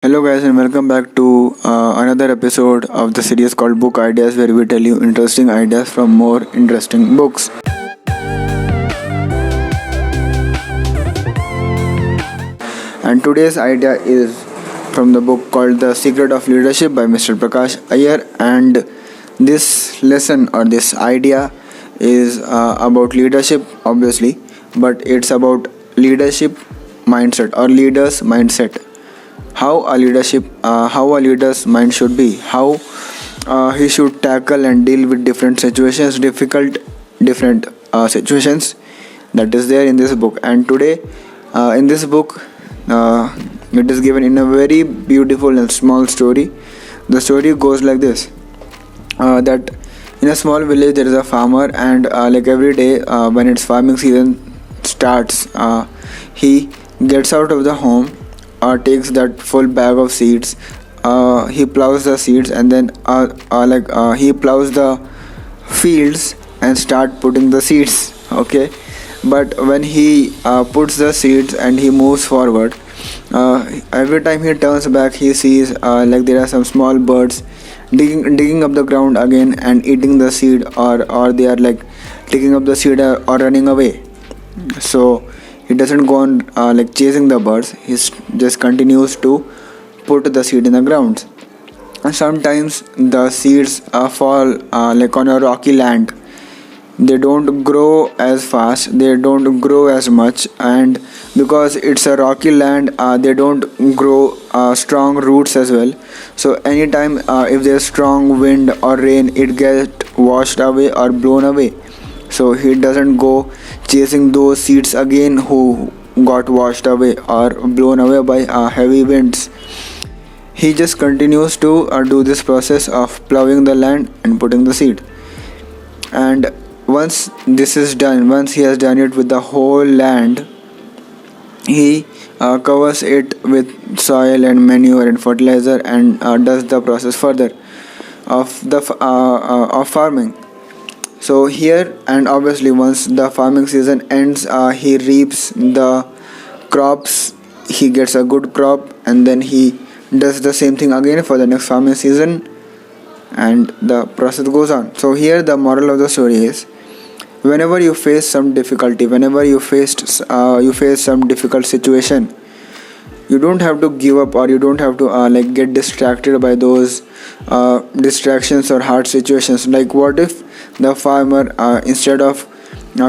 Hello, guys, and welcome back to another episode of the series called Book Ideas, where we tell you interesting ideas from more interesting books. And today's idea is from the book called The Secret of Leadership by Mr. Prakash Iyer. And this lesson or this idea is about leadership, obviously, but it's about leadership mindset or leaders' mindset. How a leader's mind should be, how he should tackle and deal with different situations that is there in this book. And today, in this book, it is given in a very beautiful and small story. The story goes like this: that in a small village there is a farmer, and like every day when its farming season starts, he gets out of the home, takes that full bag of seeds. He plows the seeds, and then he plows the fields and start putting the seeds. Okay, but when he puts the seeds and he moves forward, every time he turns back, he sees like there are some small birds digging up the ground again and eating the seed, or they are like taking up the seed, or running away. So he doesn't go on like chasing the birds. He just continues to put the seed in the ground. And sometimes the seeds fall like on a rocky land. They don't grow as fast, they don't grow as much, and because it's a rocky land, they don't grow strong roots as well. So anytime if there's strong wind or rain, it gets washed away or blown away. So he doesn't go chasing those seeds again who got washed away or blown away by heavy winds. He just continues to do this process of plowing the land and putting the seed. And once this is done, once he has done it with the whole land, he covers it with soil and manure and fertilizer, and does the process further of farming. So here, and obviously once the farming season ends, he reaps the crops. He gets a good crop, and then he does the same thing again for the next farming season, and the process goes on. So here the moral of the story is: whenever you face some difficulty, whenever you face some difficult situation, you don't have to give up, or you don't have to like get distracted by those distractions or hard situations. Like, what if the farmer, instead of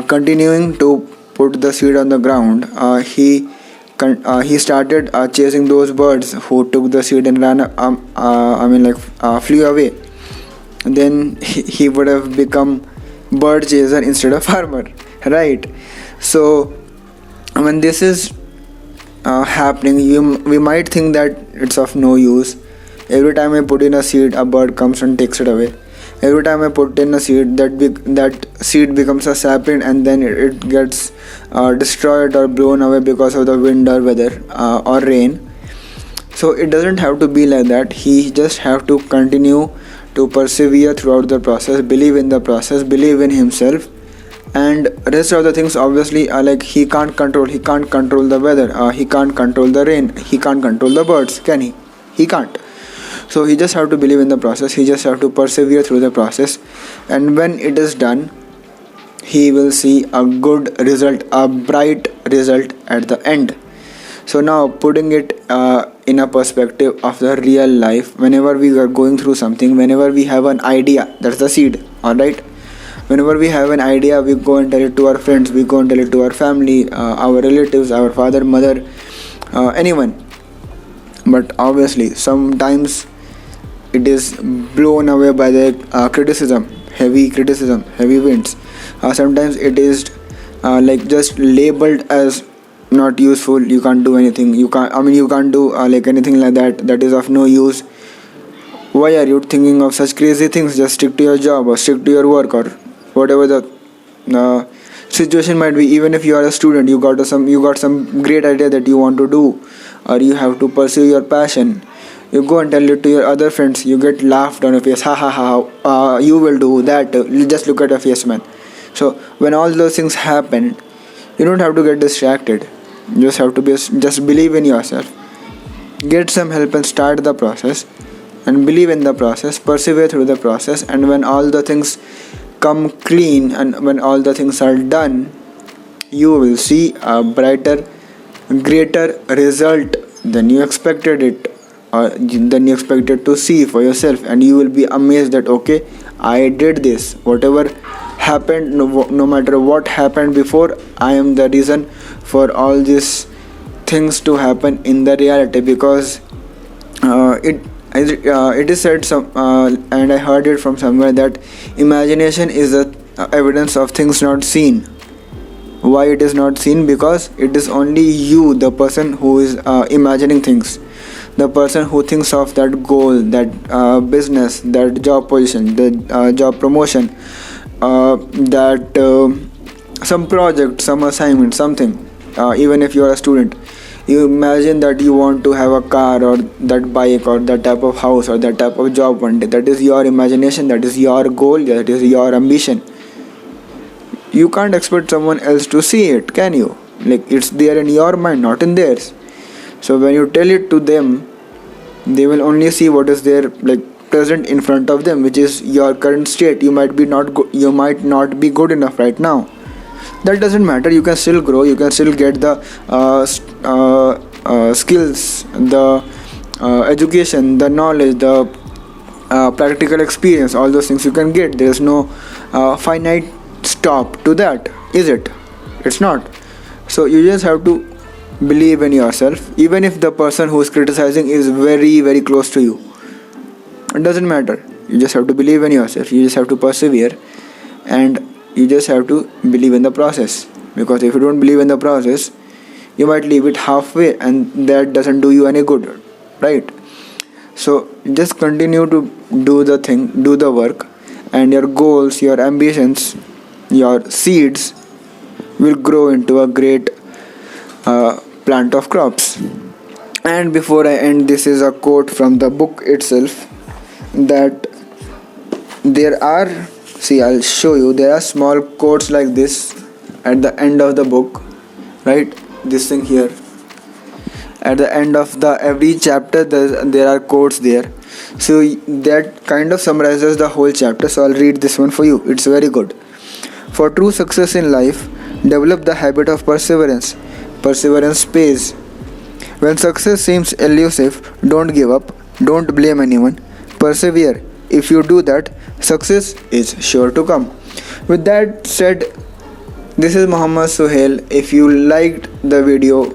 continuing to put the seed on the ground, he started chasing those birds who took the seed and ran, flew away. Then he would have become bird chaser instead of farmer, right? So when this is happening, we might think that it's of no use. Every time I put in a seed, a bird comes and takes it away. Every time I put in a seed, that seed becomes a sapling, and then it gets destroyed or blown away because of the wind or weather or rain. So it doesn't have to be like that. He just have to continue to persevere throughout the process, believe in the process, believe in himself, and rest of the things obviously are like he can't control. He can't control the weather, he can't control the rain, he can't control the birds, can he can't. So he just have to believe in the process, he just have to persevere through the process, and when it is done, he will see a good result, a bright result at the end. So now, putting it in a perspective of the real life, whenever we are going through something, whenever we have an idea, that's the seed, all right? Whenever we have an idea, we go and tell it to our friends, we go and tell it to our family, our relatives, our father, mother, anyone. But obviously sometimes it is blown away by the criticism, heavy winds. Sometimes it is like just labeled as not useful. You can't do anything, you can't do like anything like that is of no use. Why are you thinking of such crazy things? Just stick to your job, or stick to your work, or whatever the situation might be. Even if you are a student, you got some great idea that you want to do, or you have to pursue your passion. You go and tell it to your other friends, you get laughed on your face. Ha ha ha, you will do that, just look at your face, man. So when all those things happen, you don't have to get distracted. You just have to just believe in yourself. Get some help and start the process, and believe in the process, persevere through the process, and when all the things come clean and when all the things are done, you will see a brighter, greater result than you expected it, or than you expected to see for yourself, and you will be amazed that okay, I did this. Whatever happened, no matter what happened before, I am the reason for all these things to happen in the reality, because it is said and I heard it from somewhere that imagination is the evidence of things not seen. Why it is not seen? Because it is only you, the person who is imagining things, the person who thinks of that goal, that business, that job position, the job promotion, that some project, some assignment, something. Even if you are a student, you imagine that you want to have a car or that bike or that type of house or that type of job one day. That is your imagination, that is your goal, that is your ambition. You can't expect someone else to see it, can you? Like, it's there in your mind, not in theirs. So when you tell it to them, they will only see what is there, like present in front of them, which is your current state. You might not be good enough right now. That doesn't matter. You can still grow. You can still get the skills, the education, the knowledge, the practical experience. All those things you can get. There is no finite stop to that, is it? It's not. So you just have to believe in yourself, even if the person who is criticizing is very, very close to you. It doesn't matter. You just have to believe in yourself. You just have to persevere, and you just have to believe in the process. Because if you don't believe in the process, you might leave it halfway, and that doesn't do you any good, right? So just continue to do the thing, do the work, and your goals, your ambitions, your seeds will grow into a great plant of crops. And before I end, this is a quote from the book itself, that I'll show you, there are small quotes like this at the end of the book, right? This thing here, at the end of the every chapter, there are quotes there. So that kind of summarizes the whole chapter. So I'll read this one for you. It's very good. For true success in life, develop the habit of perseverance. Perseverance pays. When success seems elusive, don't give up. Don't blame anyone. Persevere. If you do that, success is sure to come. With that said, this is Muhammad Suhail. If you liked the video,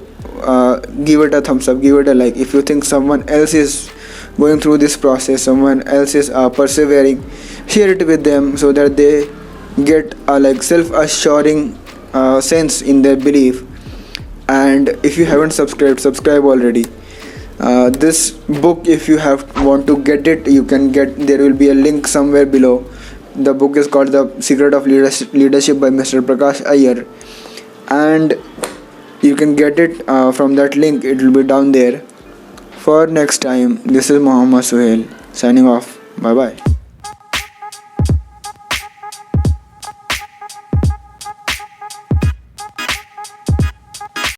give it a thumbs up, give it a like. If you think someone else is going through this process, someone else is persevering, share it with them so that they get a self-assuring sense in their belief. And if you haven't subscribed, subscribe already. This book, if you want to get it, you can get. There will be a link somewhere below. The book is called The Secret of Leadership by Mr. Prakash Iyer, and you can get it from that link. It will be down there. For next time, this is Muhammad Suhail signing off. Bye bye.